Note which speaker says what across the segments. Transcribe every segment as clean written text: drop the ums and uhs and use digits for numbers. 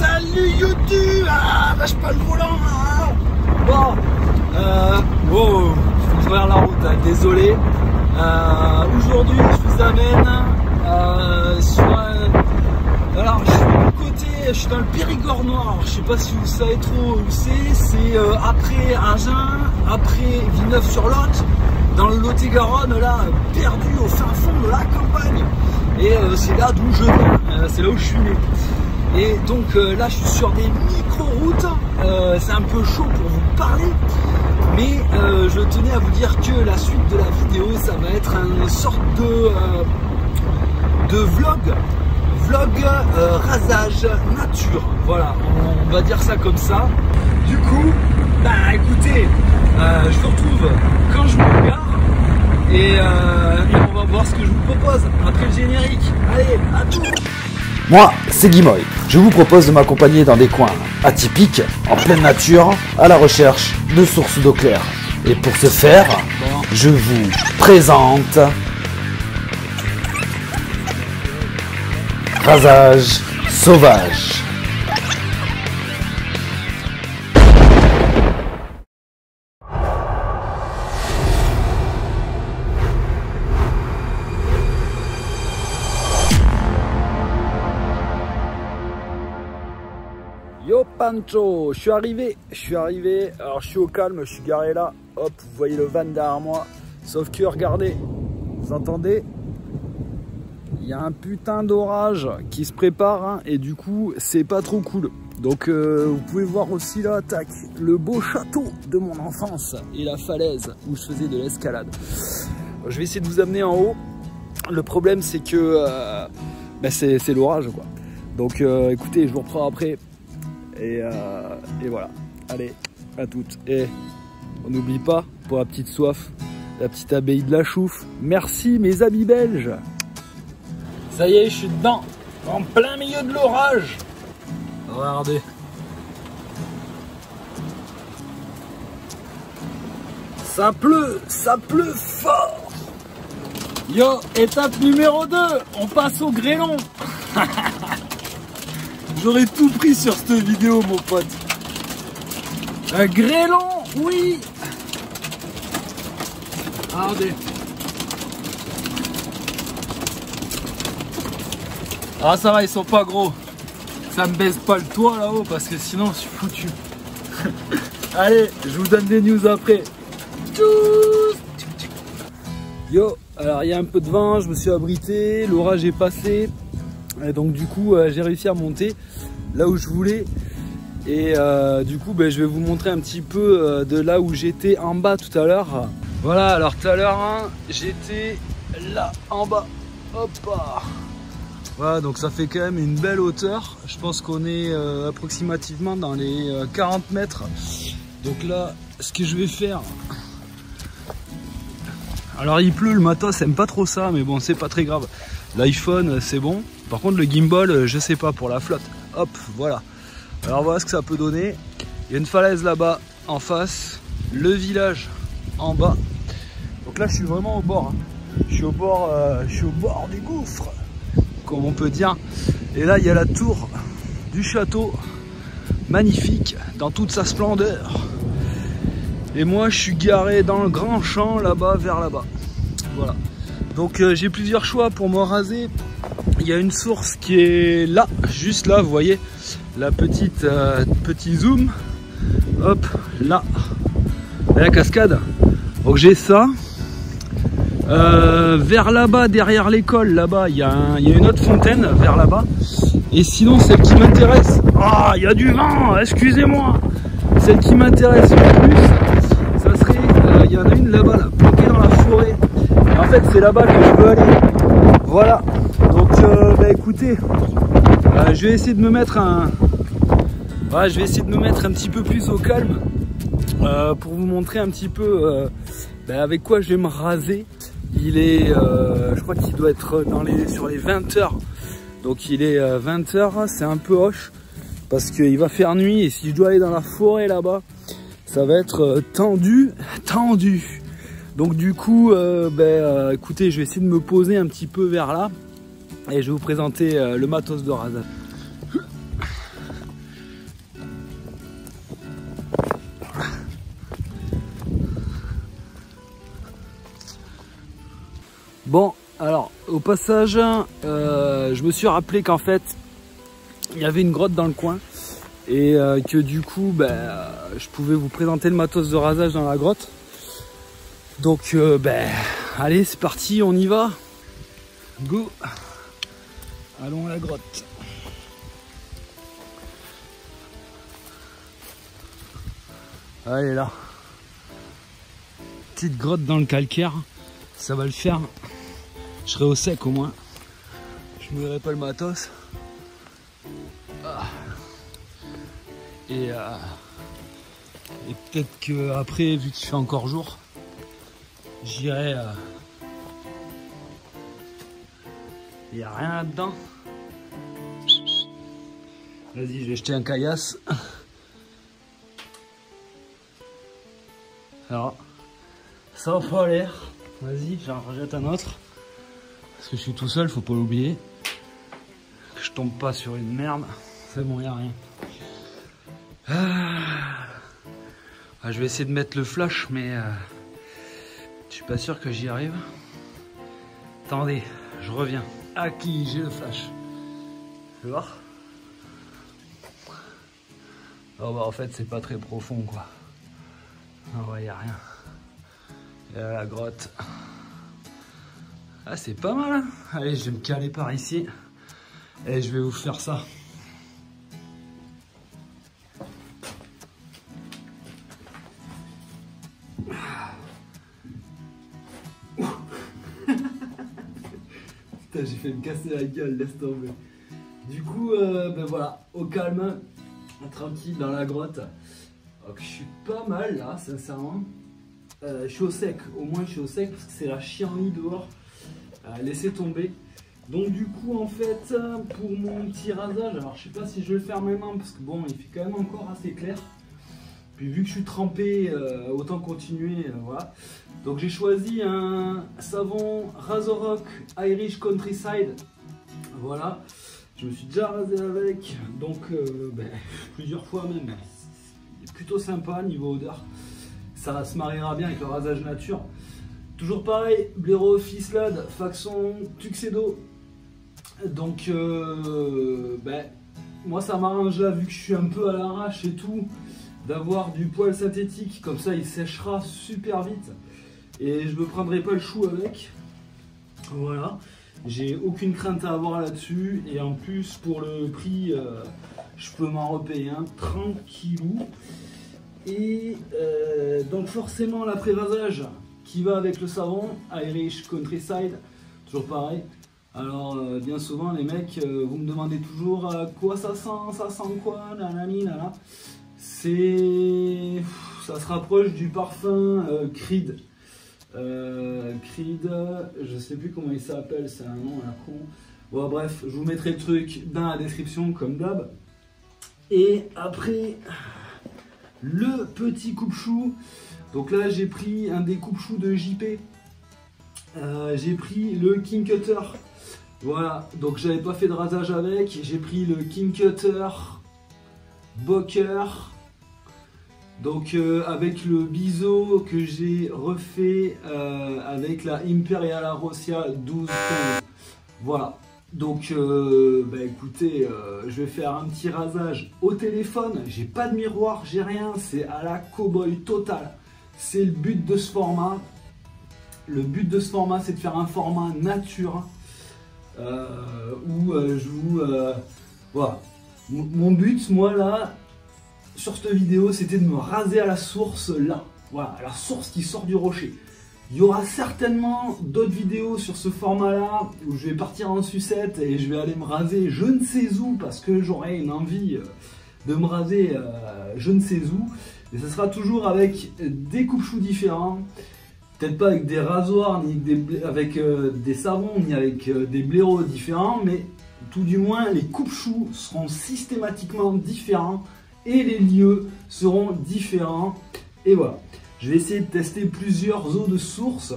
Speaker 1: Salut YouTube. Ah, lâche pas le volant. Ah. Bon, wow, je vais vers la route, hein, désolé. Aujourd'hui, je vous amène sur un... Alors, je suis à côté, je suis dans le Périgord noir. Alors, je sais pas si vous savez trop où c'est après Agen, après Villeneuve-sur-Lot, dans le Lot-et-Garonne, là, perdu au fin fond de la campagne. Et c'est là d'où je viens, c'est là où je suis né. Et donc là, je suis sur des micro-routes. C'est un peu chaud pour vous parler, mais je tenais à vous dire que la suite de la vidéo, ça va être une sorte de vlog rasage nature. Voilà, on va dire ça comme ça. Du coup, bah écoutez, je vous retrouve quand je me gare et on va voir ce que je vous propose après le générique. Allez, à tout.
Speaker 2: Moi, c'est Guimoy. Je vous propose de m'accompagner dans des coins atypiques, en pleine nature, à la recherche de sources d'eau claire. Et pour ce faire, je vous présente Rasage sauvage.
Speaker 1: Yo Pancho, je suis arrivé, alors je suis au calme, je suis garé là, hop, vous voyez le van derrière moi, sauf que regardez, vous entendez, il y a un putain d'orage qui se prépare, hein, et du coup c'est pas trop cool. Donc vous pouvez voir aussi là, tac, le beau château de mon enfance et la falaise où je faisais de l'escalade. Je vais essayer de vous amener en haut, le problème c'est que c'est l'orage quoi. Donc écoutez, je vous reprends après. Et voilà, allez, à toutes. Et on n'oublie pas, pour la petite soif, la petite abbaye de la Chouffe. Merci mes amis belges. Ça y est, je suis dedans, en plein milieu de l'orage. Regardez. Ça pleut fort. Yo, étape numéro 2, on passe au grêlon. J'aurais tout pris sur cette vidéo, mon pote. Un grêlon, oui. Regardez. Ah ça va, ils sont pas gros. Ça me baisse pas le toit là-haut parce que sinon je suis foutu. Allez, je vous donne des news après. Yo, alors il y a un peu de vent, je me suis abrité, l'orage est passé. Et donc du coup j'ai réussi à monter là où je voulais et du coup je vais vous montrer un petit peu de là où j'étais en bas tout à l'heure. Voilà, alors tout à l'heure hein, j'étais là en bas, hop. Voilà, donc ça fait quand même une belle hauteur. Je pense qu'on est approximativement dans les 40 mètres. Donc là, ce que je vais faire, alors il pleut, le matos aime pas trop ça, mais bon c'est pas très grave. L'iPhone c'est bon. Par contre le gimbal, je sais pas pour la flotte. Hop, voilà. Alors voilà ce que ça peut donner. Il y a une falaise là-bas en face, le village en bas. Donc là je suis vraiment au bord. Hein. Je suis au bord des gouffres, comme on peut dire. Et là il y a la tour du château, magnifique dans toute sa splendeur. Et moi je suis garé dans le grand champ là-bas, vers là-bas. Voilà. Donc j'ai plusieurs choix pour me raser. Il y a une source qui est là, juste là, vous voyez, la petite petit zoom. Hop, là, la cascade. Donc j'ai ça. Vers là-bas, derrière l'école, là-bas, il y a une autre fontaine, vers là-bas. Et sinon, celle qui m'intéresse... Ah, il y a du vent, excusez-moi. Celle qui m'intéresse le plus, ça serait... Il y en a une là-bas, là, planquée dans la forêt. Et en fait, c'est là-bas que je veux aller. Voilà. Donc, écoutez, je vais essayer de me mettre je vais essayer de me mettre un petit peu plus au calme pour vous montrer un petit peu avec quoi je vais me raser. Il est, je crois qu'il doit être sur les 20 h. Donc il est 20 h, c'est un peu hoche parce qu'il va faire nuit et si je dois aller dans la forêt là-bas, ça va être tendu. Donc du coup, écoutez, je vais essayer de me poser un petit peu vers là et je vais vous présenter le matos de rasage. Bon, alors au passage, je me suis rappelé qu'en fait il y avait une grotte dans le coin et que du coup je pouvais vous présenter le matos de rasage dans la grotte. Donc allez, c'est parti, on y va. Go. Allons à la grotte. Allez là. Petite grotte dans le calcaire, ça va le faire. Je serai au sec au moins. Je ne mouillerai pas le matos. Et peut-être que après, vu qu'il fait encore jour, j'irai. Il n'y a rien là-dedans. Vas-y, je vais jeter un caillasse. Alors, ça va pas l'air. Vas-y, j'en rejette un autre. Parce que je suis tout seul, faut pas l'oublier. Que je tombe pas sur une merde. C'est bon, y a rien. Je vais essayer de mettre le flash, mais je suis pas sûr que j'y arrive. Attendez, je reviens. À qui j'ai le flash? Tu vois? Oh en fait c'est pas très profond quoi. Ah ouais, y a rien. Et là, la grotte. Ah c'est pas mal hein. Allez, je vais me caler par ici et je vais vous faire ça. Putain, j'ai fait me casser la gueule, laisse tomber. Du coup, voilà, au calme, tranquille dans la grotte. Donc, je suis pas mal là, sincèrement. Je suis au sec, au moins je suis au sec parce que c'est la chienlit dehors. Laissez tomber. Donc du coup en fait pour mon petit rasage, alors je sais pas si je vais le faire maintenant parce que bon il fait quand même encore assez clair. Puis vu que je suis trempé, autant continuer, voilà. Donc j'ai choisi un savon RazoRock Irish Countryside. Voilà. Je me suis déjà rasé avec, donc plusieurs fois même. C'est plutôt sympa niveau odeur. Ça se mariera bien avec le rasage nature. Toujours pareil, blaireau Fislad, façon Tuxedo. Donc moi ça m'arrange là vu que je suis un peu à l'arrache et tout, d'avoir du poil synthétique, comme ça il séchera super vite. Et je me prendrai pas le chou avec. Voilà. J'ai aucune crainte à avoir là-dessus. Et en plus pour le prix, je peux m'en repayer un tranquillou. Et donc forcément l'après-rasage qui va avec le savon, Irish Countryside, toujours pareil. Alors bien souvent les mecs, vous me demandez toujours quoi ça sent quoi, nanani, nana. Ça se rapproche du parfum Creed. Creed, je sais plus comment il s'appelle, c'est un nom à la con. Bon bref, je vous mettrai le truc dans la description comme d'hab. Et après, le petit coupe-chou. Donc là j'ai pris un des coupe-choux de JP. J'ai pris le King Cutter. Voilà, donc j'avais pas fait de rasage avec. J'ai pris le King Cutter Boker. Donc avec le biseau que j'ai refait avec la Imperial Arrosia 12 tonnes. Voilà. Donc écoutez, je vais faire un petit rasage au téléphone. J'ai pas de miroir, j'ai rien. C'est à la cow-boy totale. C'est le but de ce format. Le but de ce format, c'est de faire un format nature où je vous... voilà. Mon but, moi là, sur cette vidéo, c'était de me raser à la source là. Voilà, à la source qui sort du rocher. Il y aura certainement d'autres vidéos sur ce format-là où je vais partir en sucette et je vais aller me raser je ne sais où parce que j'aurai une envie de me raser je ne sais où. Et ce sera toujours avec des coupe-choux différents. Peut-être pas avec des rasoirs, ni avec des savons, ni avec des blaireaux différents, mais tout du moins les coupe-choux seront systématiquement différents et les lieux seront différents. Et voilà. Je vais essayer de tester plusieurs eaux de source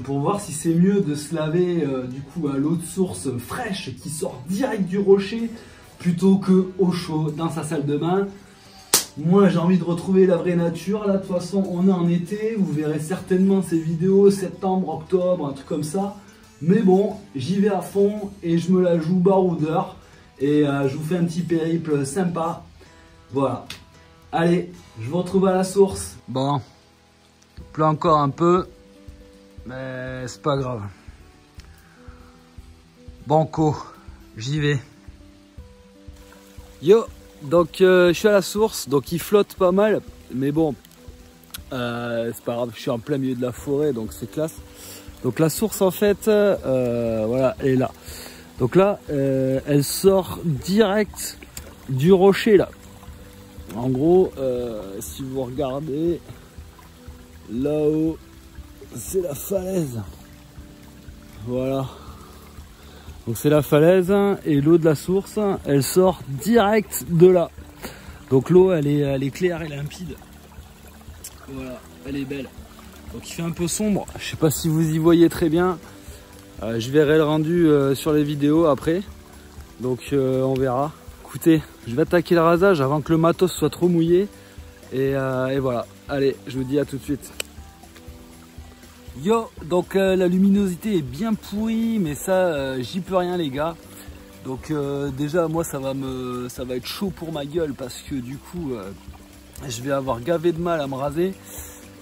Speaker 1: pour voir si c'est mieux de se laver du coup à l'eau de source fraîche qui sort direct du rocher plutôt que au chaud dans sa salle de bain. Moi j'ai envie de retrouver la vraie nature. Là de toute façon on est en été, vous verrez certainement ces vidéos septembre, octobre, un truc comme ça. Mais bon, j'y vais à fond et je me la joue baroudeur. Et je vous fais un petit périple sympa. Voilà. Allez, je vous retrouve à la source. Bon, il pleut encore un peu, mais c'est pas grave. Banco, j'y vais. Yo, donc je suis à la source, donc il flotte pas mal, mais bon, c'est pas grave, je suis en plein milieu de la forêt, donc c'est classe. Donc la source en fait, voilà, elle est là. Donc là, elle sort direct du rocher là. En gros, si vous regardez, là-haut, c'est la falaise. Voilà. Donc c'est la falaise et l'eau de la source, elle sort direct de là. Donc l'eau, elle est claire et limpide. Voilà, elle est belle. Donc il fait un peu sombre. Je sais pas si vous y voyez très bien. Je verrai le rendu sur les vidéos après. Donc on verra. Écoutez, je vais attaquer le rasage avant que le matos soit trop mouillé. Et voilà. Allez, je vous dis à tout de suite. Yo, donc la luminosité est bien pourrie, mais ça, j'y peux rien les gars. Donc déjà, moi, ça va être chaud pour ma gueule parce que du coup, je vais avoir gavé de mal à me raser.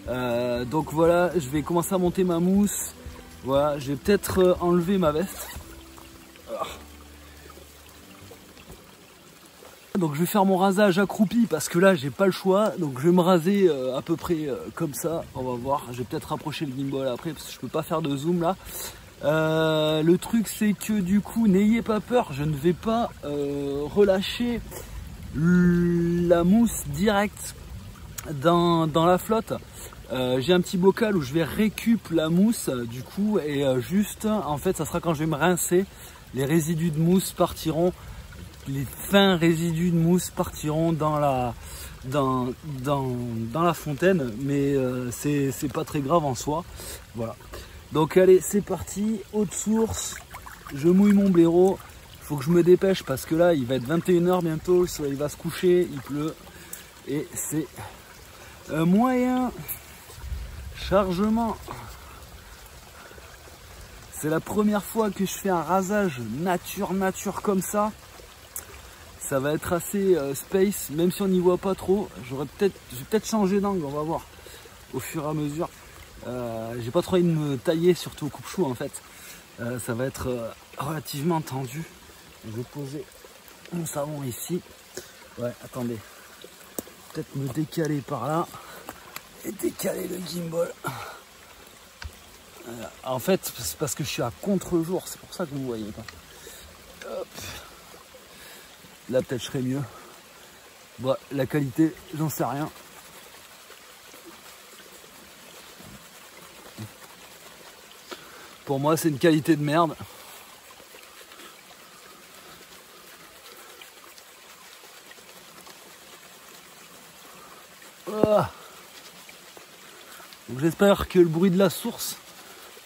Speaker 1: Donc voilà, je vais commencer à monter ma mousse. Voilà, je vais peut-être enlever ma veste. Donc je vais faire mon rasage accroupi parce que là j'ai pas le choix. Donc je vais me raser à peu près comme ça. On va voir, je vais peut-être rapprocher le gimbal après parce que je peux pas faire de zoom là. Le truc c'est que du coup n'ayez pas peur, je ne vais pas relâcher la mousse directe dans la flotte. J'ai un petit bocal où je vais récupérer la mousse du coup et juste en fait ça sera quand je vais me rincer, les résidus de mousse partiront, les fins résidus de mousse partiront dans la fontaine, mais c'est pas très grave en soi. Voilà, donc allez c'est parti, eau de source, je mouille mon blaireau, faut que je me dépêche parce que là il va être 21 h bientôt, le soleil va se coucher, il pleut et c'est un moyen chargement. C'est la première fois que je fais un rasage nature comme ça. Ça va être assez space, même si on n'y voit pas trop. Je vais peut-être changer d'angle, on va voir au fur et à mesure. J'ai pas trop envie de me tailler, surtout au coupe-chou en fait. Ça va être relativement tendu. Je vais poser mon savon ici. Ouais, attendez. Peut-être me décaler par là et décaler le gimbal. En fait, c'est parce que je suis à contre-jour, c'est pour ça que vous ne voyez pas. Hop. Là, peut-être je serai mieux. Bon, la qualité, j'en sais rien. Pour moi, c'est une qualité de merde. Ah. Donc j'espère que le bruit de la source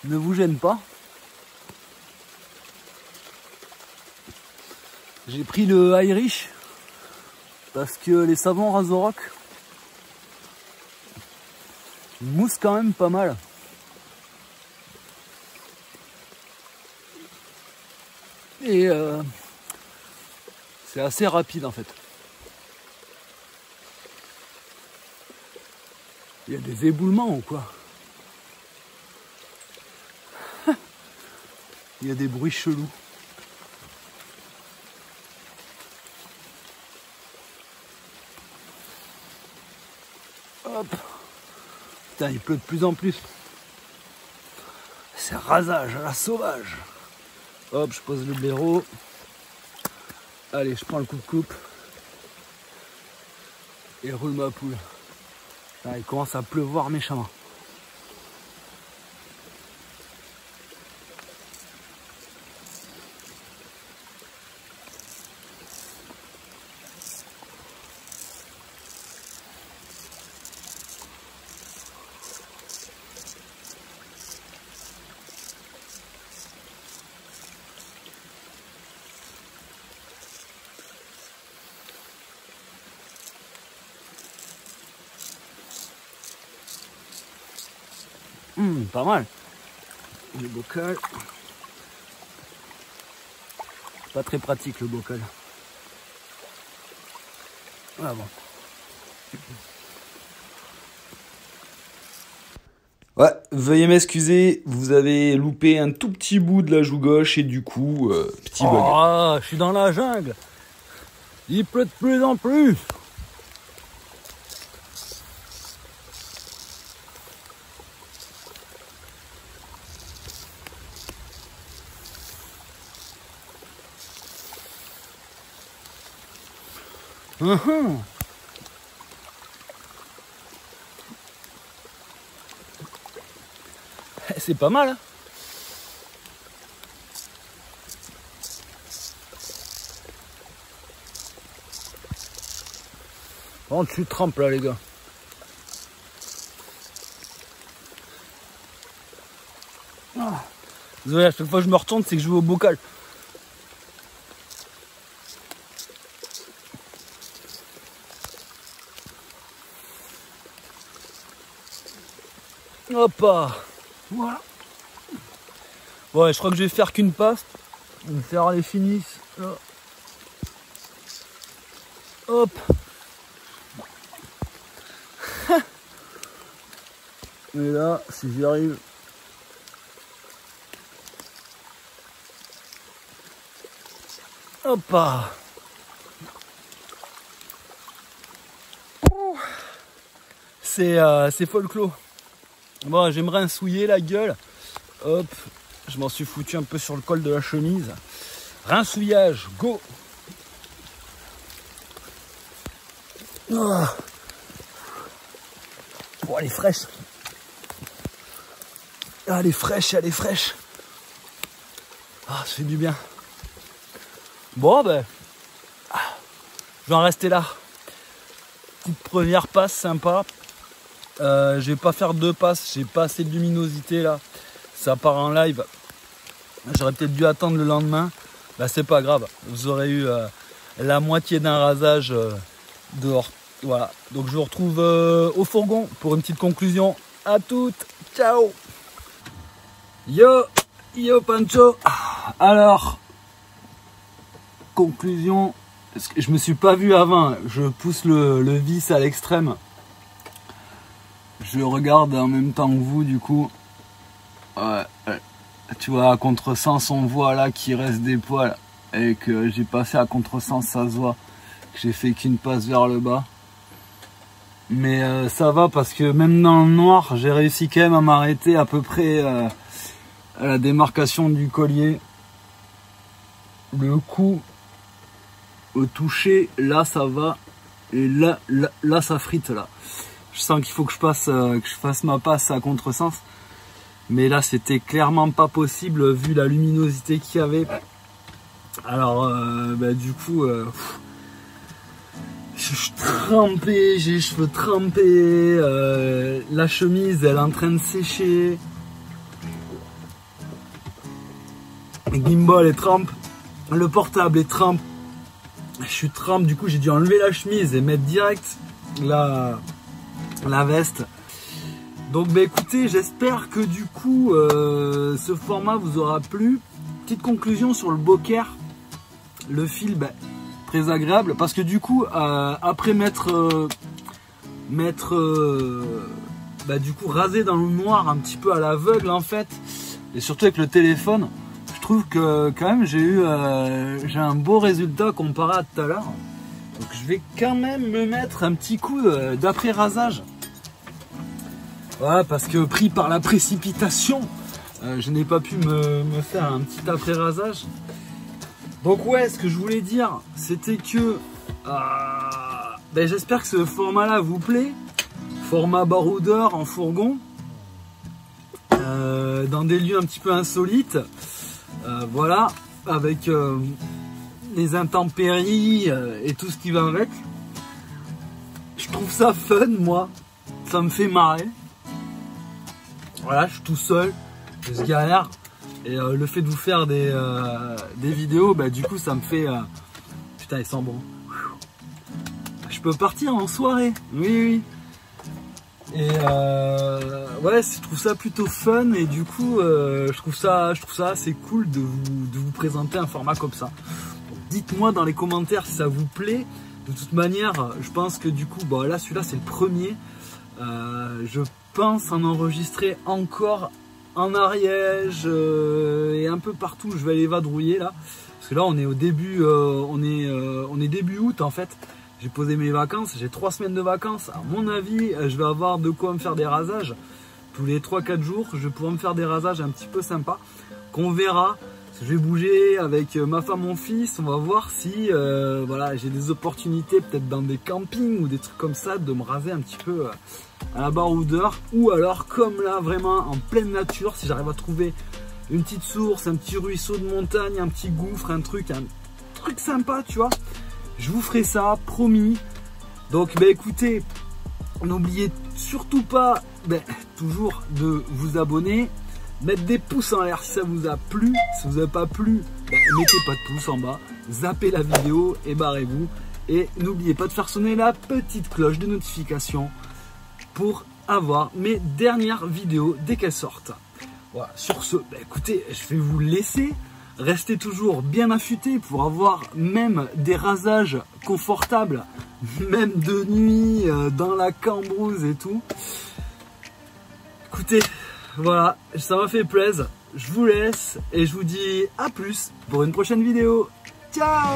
Speaker 1: ne vous gêne pas. J'ai pris le Irish parce que les savons Razorock moussent quand même pas mal. Et c'est assez rapide en fait. Il y a des éboulements ou quoi? Il y a des bruits chelous. Hop. Putain, il pleut de plus en plus. C'est rasage à la sauvage. Hop, je pose le blaireau. Allez, je prends le coupe-coupe. Et roule ma poule. Là, il commence à pleuvoir méchamment. Pas mal. Le bocal. Pas très pratique le bocal. Ah bon. Ouais, veuillez m'excuser, vous avez loupé un tout petit bout de la joue gauche et du coup, petit bug. Ah, je suis dans la jungle. Il pleut de plus en plus. C'est pas mal, hein. Oh, je suis trempe là, les gars. Ah. Désolé, à chaque fois que je me retourne, c'est que je vais au bocal. Hop, voilà. Ouais, je crois que je vais faire qu'une passe. On va faire les finisses. Là. Hop. Et là, si j'y arrive. Hop. C'est folklore. Bon, j'aimerais un souiller la gueule. Hop, je m'en suis foutu un peu sur le col de la chemise. Rinsouillage, go. Oh, elle est fraîche. Ah, elle est fraîche, elle est fraîche. Ah, ça fait du bien. Bon, ben, je vais en rester là. Petite première passe sympa. Je vais pas faire 2 passes, j'ai pas assez de luminosité là. Ça part en live. J'aurais peut-être dû attendre le lendemain. Bah c'est pas grave, vous aurez eu la moitié d'un rasage dehors. Voilà, donc je vous retrouve au fourgon pour une petite conclusion. À toutes, ciao. Yo Pancho. Alors, conclusion, parce que je me suis pas vu avant, je pousse le vis à l'extrême. Je regarde en même temps que vous du coup. Ouais, tu vois, à contresens on voit là qu'il reste des poils. Et que j'ai passé à contresens, ça se voit. Que j'ai fait qu'une passe vers le bas. Mais ça va parce que même dans le noir, j'ai réussi quand même à m'arrêter à peu près à la démarcation du collier. Le coup au toucher, là ça va. Et là ça frite là. Je sens qu'il faut que je fasse ma passe à contresens. Mais là, c'était clairement pas possible vu la luminosité qu'il y avait. Alors, du coup, je suis trempé, j'ai les cheveux trempés. La chemise, elle est en train de sécher. Le gimbal est trempe. Le portable est trempe. Je suis trempe, du coup, j'ai dû enlever la chemise et mettre direct la veste. Donc écoutez, j'espère que du coup ce format vous aura plu. Petite conclusion sur le bokeh, le fil très agréable parce que du coup après m'être du coup rasé dans le noir un petit peu à l'aveugle en fait, et surtout avec le téléphone, je trouve que quand même j'ai un beau résultat comparé à tout à l'heure. Donc je vais quand même me mettre un petit coup d'après rasage. Ouais, parce que pris par la précipitation, je n'ai pas pu me faire un petit après rasage. Donc ouais, ce que je voulais dire, c'était que j'espère que ce format là vous plaît. Format baroudeur en fourgon, dans des lieux un petit peu insolites. Voilà, avec les intempéries et tout ce qui va avec. Je trouve ça fun, moi. Ça me fait marrer. Voilà, je suis tout seul, je galère. Et le fait de vous faire des vidéos, du coup, ça me fait... Putain, ils sont bons. Je peux partir en soirée. Oui. Et ouais, je trouve ça plutôt fun. Et du coup, je trouve ça assez cool de vous présenter un format comme ça. Dites-moi dans les commentaires si ça vous plaît. De toute manière, je pense que du coup, bon là celui-là c'est le premier. Je pense en enregistrer encore en Ariège et un peu partout. Je vais aller vadrouiller là. Parce que là on est au début, on est début août en fait. J'ai posé mes vacances, j'ai 3 semaines de vacances. À mon avis, je vais avoir de quoi me faire des rasages. Tous les 3-4 jours, je vais pouvoir me faire des rasages un petit peu sympas. Qu'on verra. Je vais bouger avec ma femme, mon fils. On va voir si voilà, j'ai des opportunités peut-être dans des campings ou des trucs comme ça de me raser un petit peu à la baroudeur. Ou alors comme là vraiment en pleine nature, si j'arrive à trouver une petite source, un petit ruisseau de montagne, un petit gouffre, un truc sympa, tu vois. Je vous ferai ça, promis. Donc bah écoutez, n'oubliez surtout pas toujours de vous abonner, mettre des pouces en l'air si ça vous a plu. Si vous n'avez pas plu, mettez pas de pouce en bas, zappez la vidéo et barrez-vous. Et n'oubliez pas de faire sonner la petite cloche de notification pour avoir mes dernières vidéos dès qu'elles sortent. Voilà, sur ce, écoutez, je vais vous laisser. Restez toujours bien affûtés pour avoir même des rasages confortables, même de nuit, dans la cambrousse et tout. Écoutez, voilà, ça m'a fait plaisir. Je vous laisse et je vous dis à plus pour une prochaine vidéo. Ciao!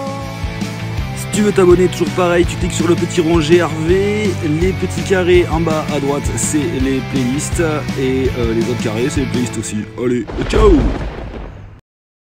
Speaker 1: Si tu veux t'abonner, toujours pareil, tu cliques sur le petit rond GRV, les petits carrés en bas à droite, c'est les playlists et les autres carrés, c'est les playlists aussi. Allez, ciao!